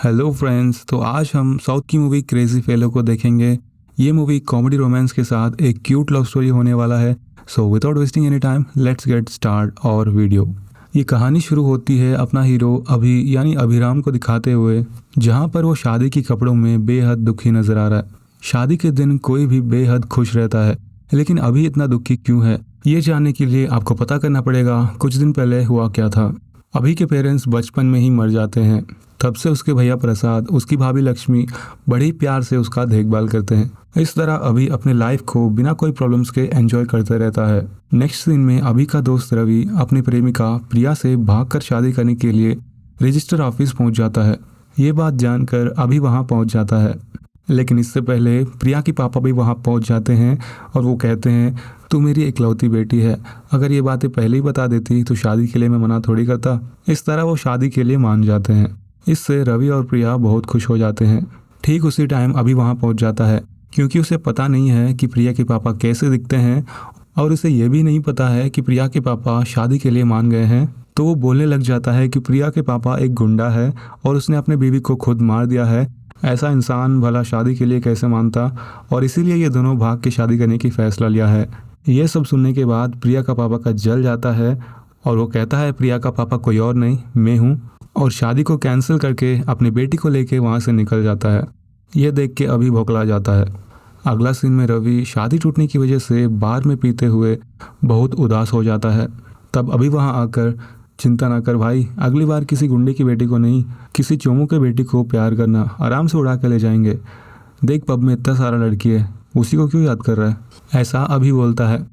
Hello friends, तो आज हम साउथ की मूवी क्रेजी फेलो को देखेंगे। ये मूवी कॉमेडी रोमांस के साथ एक क्यूट लव स्टोरी होने वाला है। So without wasting any time let's get start और वीडियो। ये कहानी शुरू होती है अपना हीरो अभी यानी अभिराम को दिखाते हुए, जहाँ पर वो शादी के कपड़ों में बेहद दुखी नजर आ रहा है। शादी के दिन कोई भी बेहद खुश रहता है, लेकिन अभी इतना दुखी क्यों है, ये जानने के लिए आपको पता करना पड़ेगा कुछ दिन पहले हुआ क्या था। अभी के पेरेंट्स बचपन में ही मर जाते हैं, तब से उसके भैया प्रसाद, उसकी भाभी लक्ष्मी बड़ी प्यार से उसका देखभाल करते हैं। इस तरह अभी अपने लाइफ को बिना कोई प्रॉब्लम्स के एंजॉय करते रहता है। नेक्स्ट सीन में अभी का दोस्त रवि अपनी प्रेमिका प्रिया से भागकर शादी करने के लिए रजिस्टर ऑफिस पहुंच जाता है। ये बात जानकर अभी वहां पहुंच जाता है, लेकिन इससे पहले प्रिया के पापा भी वहां पहुंच जाते हैं और वो कहते हैं, तू मेरी इकलौती बेटी है, अगर ये बातें पहले ही बता देती तो शादी के लिए मैं मना थोड़ी करता। इस तरह वो शादी के लिए मान जाते हैं। इससे रवि और प्रिया बहुत खुश हो जाते हैं। ठीक उसी टाइम अभी वहां पहुंच जाता है, क्योंकि उसे पता नहीं है कि प्रिया के पापा कैसे दिखते हैं, और उसे यह भी नहीं पता है कि प्रिया के पापा शादी के लिए मान गए हैं। तो वो बोलने लग जाता है कि प्रिया के पापा एक गुंडा है और उसने अपने बीवी को खुद मार दिया है। ऐसा इंसान भला शादी के लिए कैसे मानता, और इसीलिए ये दोनों भाग के शादी करने की फैसला लिया है। ये सब सुनने के बाद प्रिया का पापा का जल जाता है और वो कहता है प्रिया का पापा कोई और नहीं, मैं हूँ, और शादी को कैंसिल करके अपनी बेटी को लेके वहाँ से निकल जाता है। ये देख के अभी भौंकला जाता है। अगला सीन में रवि शादी टूटने की वजह से बार में पीते हुए बहुत उदास हो जाता है। तब अभी वहाँ आकर, चिंता ना कर भाई, अगली बार किसी गुंडे की बेटी को नहीं, किसी चोमू के बेटी को प्यार करना, आराम से उड़ा के ले जाएंगे। देख पब में इतना सारा लड़की है, उसी को क्यों याद कर रहा है, ऐसा अभी बोलता है।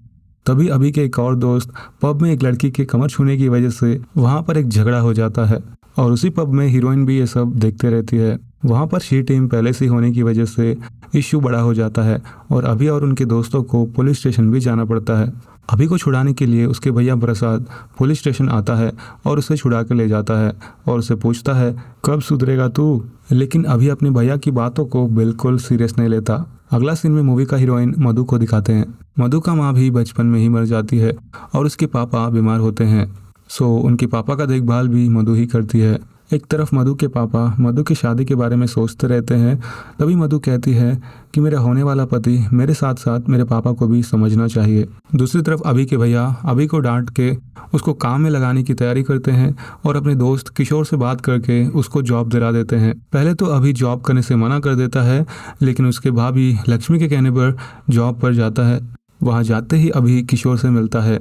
तभी अभी के एक और दोस्त पब में एक लड़की के कमर छूने की वजह से वहाँ पर एक झगड़ा हो जाता है, और उसी पब में हीरोइन भी ये सब देखते रहती है। वहाँ पर शी टीम पहले से होने की वजह से इश्यू बड़ा हो जाता है और अभी और उनके दोस्तों को पुलिस स्टेशन भी जाना पड़ता है। अभी को छुड़ाने के लिए उसके भैया प्रसाद पुलिस स्टेशन आता है और उसे छुड़ा कर ले जाता है और उसे पूछता है, कब सुधरेगा तू। लेकिन अभी अपने भैया की बातों को बिल्कुल सीरियस नहीं लेता। अगला सीन में मूवी का हीरोइन मधु को दिखाते हैं। मधु का माँ भी बचपन में ही मर जाती है और उसके पापा बीमार होते हैं। सो उनके पापा का देखभाल भी मधु ही करती है। एक तरफ मधु के पापा मधु की शादी के बारे में सोचते रहते हैं, तभी मधु कहती है कि मेरा होने वाला पति मेरे साथ साथ मेरे पापा को भी समझना चाहिए। दूसरी तरफ अभी के भैया अभी को डांट के उसको काम में लगाने की तैयारी करते हैं और अपने दोस्त किशोर से बात करके उसको जॉब दिला देते हैं। पहले तो अभी जॉब करने से मना कर देता है, लेकिन उसके भाभी लक्ष्मी के कहने पर जॉब पर जाता है। वहाँ जाते ही अभी किशोर से मिलता है।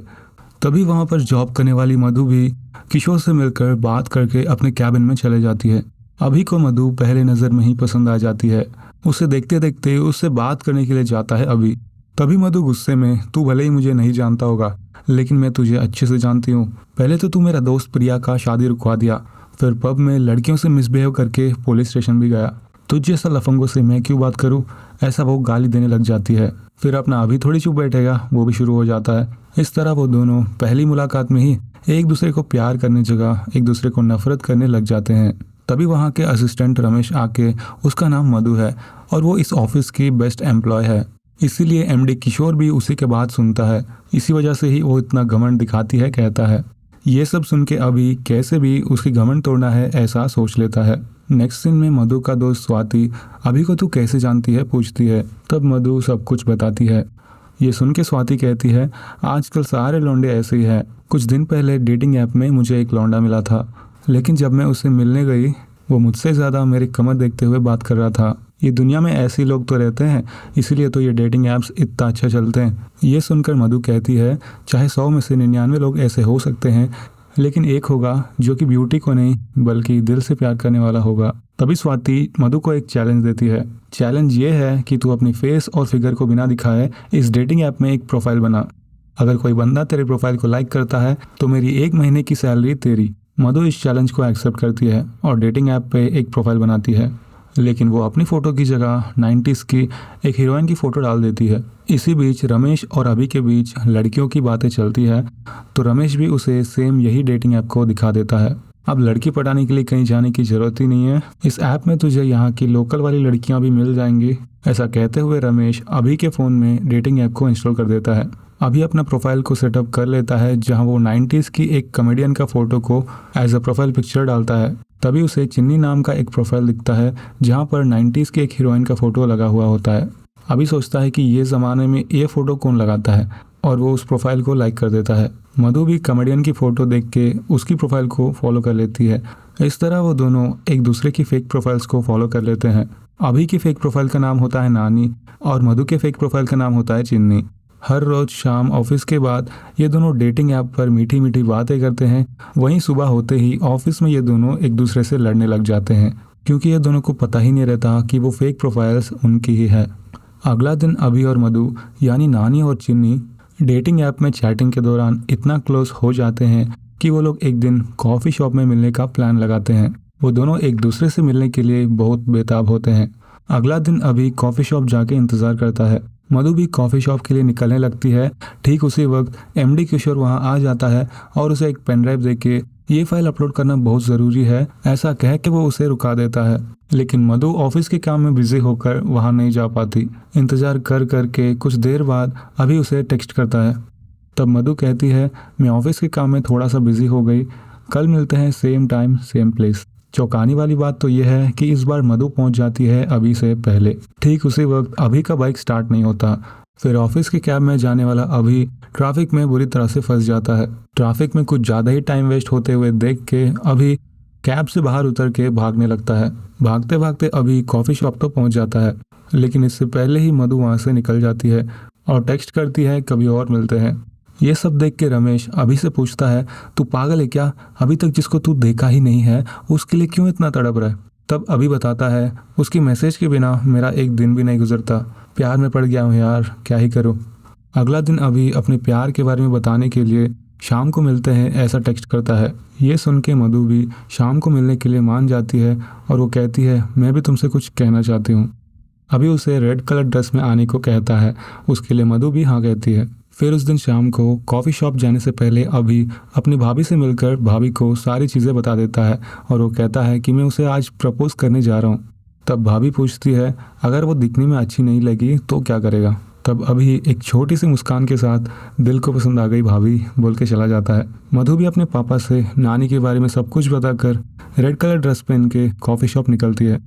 तभी वहाँ पर जॉब करने वाली मधु भी किशोर से मिलकर बात करके अपने कैबिन में चले जाती है। अभी को मधु पहले नज़र में ही पसंद आ जाती है। उसे देखते देखते उससे बात करने के लिए जाता है अभी। तभी मधु गुस्से में, तू भले ही मुझे नहीं जानता होगा, लेकिन मैं तुझे अच्छे से जानती हूँ। पहले तो तू मेरा दोस्त प्रिया का शादी रुकवा दिया, फिर पब में लड़कियों से मिसबिहेव करके पुलिस स्टेशन भी गया। तुझ जैसा लफंगों से मैं क्यों बात करूँ, ऐसा वो गाली देने लग जाती है। फिर अपना अभी थोड़ी चुप बैठेगा, वो भी शुरू हो जाता है। इस तरह वो दोनों पहली मुलाकात में ही एक दूसरे को प्यार करने जगह एक दूसरे को नफरत करने लग जाते हैं। तभी वहाँ के असिस्टेंट रमेश आके, उसका नाम मधु है और वो इस ऑफिस की बेस्ट एम्प्लॉय है, इसीलिए एमडी किशोर भी उसी के बात सुनता है। इसी वजह से ही वो इतना घमंड दिखाती है, कहता है। ये सब सुन के अभी कैसे भी उसकी घमंड तोड़ना है ऐसा सोच लेता है। नेक्स्ट सीन में मधु का दोस्त स्वाति अभी को तू कैसे जानती है पूछती है। तब मधु सब कुछ बताती है। ये सुन के स्वाति कहती है, आजकल सारे लौंडे ऐसे ही हैं। कुछ दिन पहले डेटिंग ऐप में मुझे एक लौंडा मिला था, लेकिन जब मैं उससे मिलने गई वो मुझसे ज़्यादा मेरी कमर देखते हुए बात कर रहा था। ये दुनिया में ऐसे लोग तो रहते हैं, इसीलिए तो ये डेटिंग ऐप्स इतना अच्छा चलते हैं। ये सुनकर मधु कहती है, चाहे 100 में से 99 लोग ऐसे हो सकते हैं, लेकिन एक होगा जो कि ब्यूटी को नहीं बल्कि दिल से प्यार करने वाला होगा। तभी स्वाति मधु को एक चैलेंज देती है। चैलेंज ये है कि तू अपनी फेस और फिगर को बिना दिखाए इस डेटिंग ऐप में एक प्रोफाइल बना। अगर कोई बंदा तेरे प्रोफाइल को लाइक करता है तो मेरी 1 महीने की सैलरी तेरी। मधु इस चैलेंज को एक्सेप्ट करती है और डेटिंग ऐप पे एक प्रोफाइल बनाती है, लेकिन वो अपनी फ़ोटो की जगह 90s की एक हीरोइन की फ़ोटो डाल देती है। इसी बीच रमेश और अभी के बीच लड़कियों की बातें चलती है, तो रमेश भी उसे सेम यही डेटिंग ऐप को दिखा देता है। अब लड़की पटाने के लिए कहीं जाने की ज़रूरत ही नहीं है, इस ऐप में तुझे यहाँ की लोकल वाली लड़कियाँ भी मिल जाएंगी। ऐसा कहते हुए रमेश अभी के फ़ोन में डेटिंग ऐप को इंस्टॉल कर देता है। अभी अपना प्रोफाइल को सेटअप कर लेता है, जहां वो 90s की एक कॉमेडियन का फोटो को एज अ प्रोफाइल पिक्चर डालता है। तभी उसे चिन्नी नाम का एक प्रोफाइल दिखता है जहाँ पर 90s की एक हीरोइन का फोटो लगा हुआ होता है। अभी सोचता है कि ये ज़माने में ये फ़ोटो कौन लगाता है और वो उस प्रोफाइल को लाइक कर देता है। मधु भी कॉमेडियन की फ़ोटो देख के उसकी प्रोफाइल को फॉलो कर लेती है। इस तरह वो दोनों एक दूसरे की फेक प्रोफाइल्स को फॉलो कर लेते हैं। अभी की फेक प्रोफाइल का नाम होता है नानी और मधु के फेक प्रोफाइल का नाम होता है चिन्नी। हर रोज़ शाम ऑफिस के बाद ये दोनों डेटिंग ऐप पर मीठी मीठी बातें करते हैं। वहीं सुबह होते ही ऑफिस में ये दोनों एक दूसरे से लड़ने लग जाते हैं क्योंकि ये दोनों को पता ही नहीं रहता कि वो फेक प्रोफाइल्स उनकी ही है। अगला दिन अभी और मधु यानी नानी और चिन्नी डेटिंग ऐप में चैटिंग के दौरान इतना क्लोज हो जाते हैं कि वो लोग एक दिन कॉफ़ी शॉप में मिलने का प्लान लगाते हैं। वो दोनों एक दूसरे से मिलने के लिए बहुत बेताब होते हैं। अगला दिन अभी कॉफ़ी शॉप जाके इंतज़ार करता है। मधु भी कॉफ़ी शॉप के लिए निकलने लगती है। ठीक उसी वक्त एमडी किशोर वहां आ जाता है और उसे एक पेन ड्राइव दे के ये फाइल अपलोड करना बहुत ज़रूरी है ऐसा कह के वो उसे रुका देता है। लेकिन मधु ऑफिस के काम में बिजी होकर वहां नहीं जा पाती। इंतज़ार कर कर के कुछ देर बाद अभी उसे टेक्स्ट करता है। तब मधु कहती है, मैं ऑफिस के काम में थोड़ा सा बिजी हो गई, कल मिलते हैं सेम टाइम सेम प्लेस। चौंकाने वाली बात तो यह है कि इस बार मधु पहुंच जाती है अभी से पहले। ठीक उसी वक्त अभी का बाइक स्टार्ट नहीं होता। फिर ऑफिस के कैब में जाने वाला अभी ट्रैफिक में बुरी तरह से फंस जाता है। ट्रैफिक में कुछ ज़्यादा ही टाइम वेस्ट होते हुए देख के अभी कैब से बाहर उतर के भागने लगता है। भागते भागते अभी कॉफ़ी शॉप तो पहुंच जाता है, लेकिन इससे पहले ही मधु वहां से निकल जाती है और टेक्स्ट करती है, कभी और मिलते हैं। ये सब देख के रमेश अभी से पूछता है, तू पागल है क्या? अभी तक जिसको तू देखा ही नहीं है उसके लिए क्यों इतना तड़प रहा है? तब अभी बताता है, उसकी मैसेज के बिना मेरा एक दिन भी नहीं गुजरता। प्यार में पड़ गया हूँ यार, क्या ही करूँ। अगला दिन अभी अपने प्यार के बारे में बताने के लिए शाम को मिलते हैं ऐसा टेक्स्ट करता है। ये सुन के मधु भी शाम को मिलने के लिए मान जाती है और वो कहती है, मैं भी तुमसे कुछ कहना चाहती हूँ। अभी उसे रेड कलर ड्रेस में आने को कहता है। उसके लिए मधु भी हाँ कहती है। फिर उस दिन शाम को कॉफ़ी शॉप जाने से पहले अभी अपनी भाभी से मिलकर भाभी को सारी चीज़ें बता देता है और वो कहता है कि मैं उसे आज प्रपोज करने जा रहा हूँ। तब भाभी पूछती है, अगर वो दिखने में अच्छी नहीं लगी तो क्या करेगा? तब अभी एक छोटी सी मुस्कान के साथ, दिल को पसंद आ गई भाभी बोल के चला जाता है। मधु भी अपने पापा से नानी के बारे में सब कुछ बताकर रेड कलर ड्रेस पहन के कॉफ़ी शॉप निकलती है।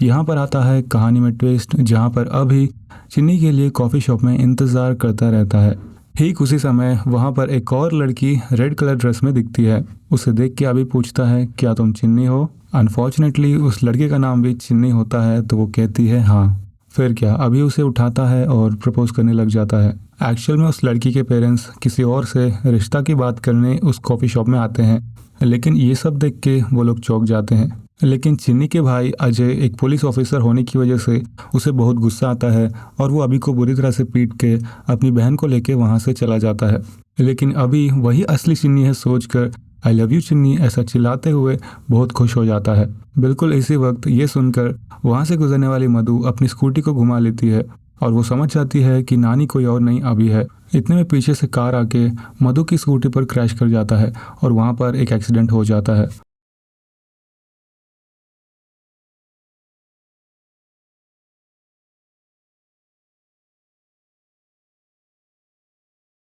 यहाँ पर आता है कहानी में ट्विस्ट, जहाँ पर अभी चिन्नी के लिए कॉफ़ी शॉप में इंतज़ार करता रहता है। ठीक उसी समय वहाँ पर एक और लड़की रेड कलर ड्रेस में दिखती है। उसे देख के अभी पूछता है, क्या तुम चिन्नी हो? अनफॉर्चुनेटली उस लड़के का नाम भी चिन्नी होता है तो वो कहती है हाँ। फिर क्या, अभी उसे उठाता है और प्रपोज करने लग जाता है। एक्चुअल में उस लड़की के पेरेंट्स किसी और से रिश्ता की बात करने उस कॉफ़ी शॉप में आते हैं, लेकिन ये सब देख के वो लोग चौंक जाते हैं। लेकिन चिन्नी के भाई अजय एक पुलिस ऑफिसर होने की वजह से उसे बहुत गुस्सा आता है और वो अभी को बुरी तरह से पीट के अपनी बहन को लेके वहाँ से चला जाता है। लेकिन अभी वही असली चिन्नी है सोचकर आई लव यू चिन्नी ऐसा चिल्लाते हुए बहुत खुश हो जाता है। बिल्कुल इसी वक्त ये सुनकर वहाँ से गुजरने वाली मधु अपनी स्कूटी को घुमा लेती है और वो समझ जाती है कि नानी कोई और नहीं अभी है। इतने में पीछे से कार आके मधु की स्कूटी पर क्रैश कर जाता है और वहाँ पर एक एक्सीडेंट हो जाता है।